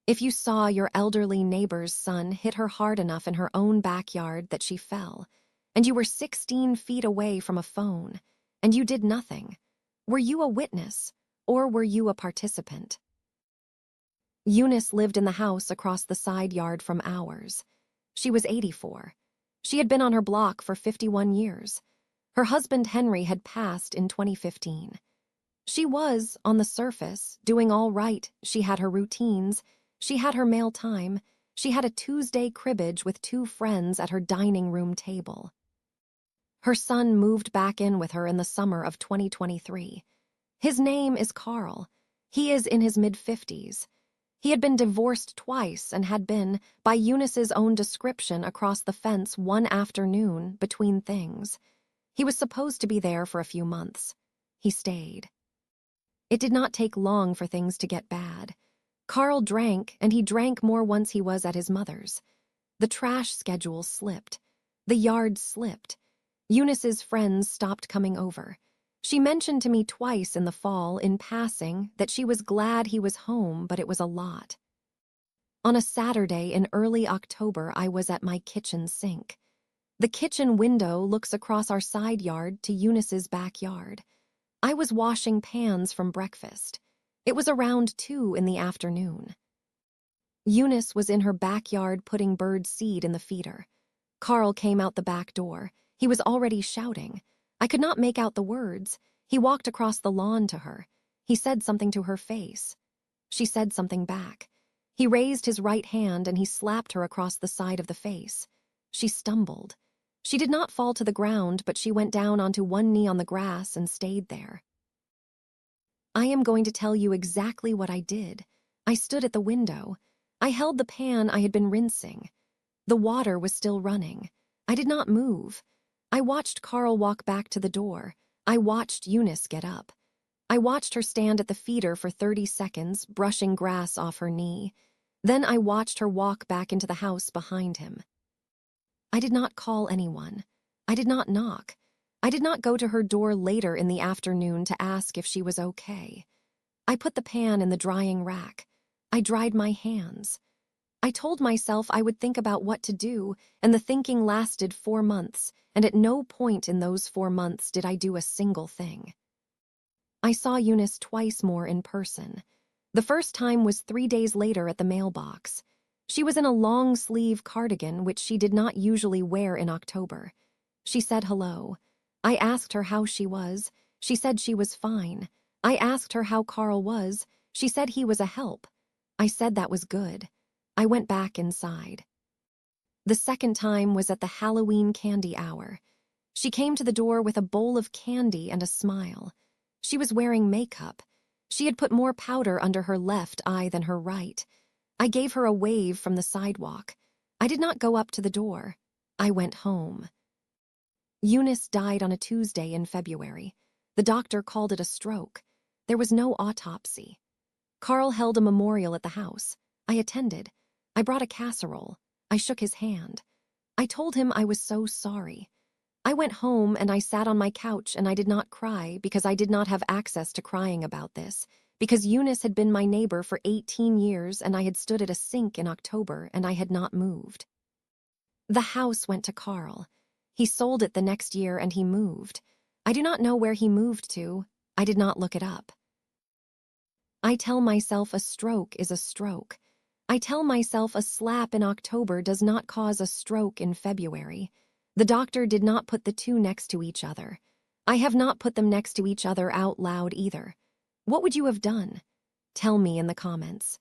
If you saw your elderly neighbor's son hit her hard enough in her own backyard that she fell, and you were 16 feet away from a phone, and you did nothing, were you a witness, or were you a participant? Eunice lived in the house across the side yard from ours. She was 84. She had been on her block for 51 years. Her husband Henry had passed in 2015. She was, on the surface, doing all right. She had her routines. She had her mail time. She had a Tuesday cribbage with 2 friends at her dining room table. Her son moved back in with her in the summer of 2023. His name is Carl. He is in his mid-50s. He had been divorced twice and had been, by Eunice's own description, across the fence one afternoon between things. He was supposed to be there for a few months. He stayed. It did not take long for things to get bad. Carl drank, and he drank more once he was at his mother's. The trash schedule slipped. The yard slipped. Eunice's friends stopped coming over. She mentioned to me twice in the fall, in passing, that she was glad he was home, but it was a lot. On a Saturday in early October, I was at my kitchen sink. The kitchen window looks across our side yard to Eunice's backyard. I was washing pans from breakfast. It was around 2 in the afternoon. Eunice was in her backyard putting bird seed in the feeder. Carl came out the back door. He was already shouting. I could not make out the words. He walked across the lawn to her. He said something to her face. She said something back. He raised his right hand and he slapped her across the side of the face. She stumbled. She did not fall to the ground, but she went down onto one knee on the grass and stayed there. I am going to tell you exactly what I did. I stood at the window. I held the pan I had been rinsing. The water was still running. I did not move. I watched Carl walk back to the door. I watched Eunice get up. I watched her stand at the feeder for 30 seconds, brushing grass off her knee. Then I watched her walk back into the house behind him. I did not call anyone. I did not knock. I did not go to her door later in the afternoon to ask if she was okay. I put the pan in the drying rack. I dried my hands. I told myself I would think about what to do, and the thinking lasted 4 months, and at no point in those 4 months did I do a single thing. I saw Eunice twice more in person. The first time was 3 days later at the mailbox. She was in a long-sleeve cardigan, which she did not usually wear in October. She said hello. I asked her how she was. She said she was fine. I asked her how Carl was. She said he was a help. I said that was good. I went back inside. The second time was at the Halloween candy hour. She came to the door with a bowl of candy and a smile. She was wearing makeup. She had put more powder under her left eye than her right. I gave her a wave from the sidewalk. I did not go up to the door. I went home. Eunice died on a Tuesday in February. The doctor called it a stroke. There was no autopsy. Carl held a memorial at the house. I attended. I brought a casserole. I shook his hand. I told him I was so sorry. I went home and I sat on my couch and I did not cry because I did not have access to crying about this, because Eunice had been my neighbor for 18 years and I had stood at a sink in October and I had not moved. The house went to Carl. He sold it the next year and he moved. I do not know where he moved to. I did not look it up. I tell myself a stroke is a stroke. I tell myself a slap in October does not cause a stroke in February. The doctor did not put the two next to each other. I have not put them next to each other out loud either. What would you have done? Tell me in the comments.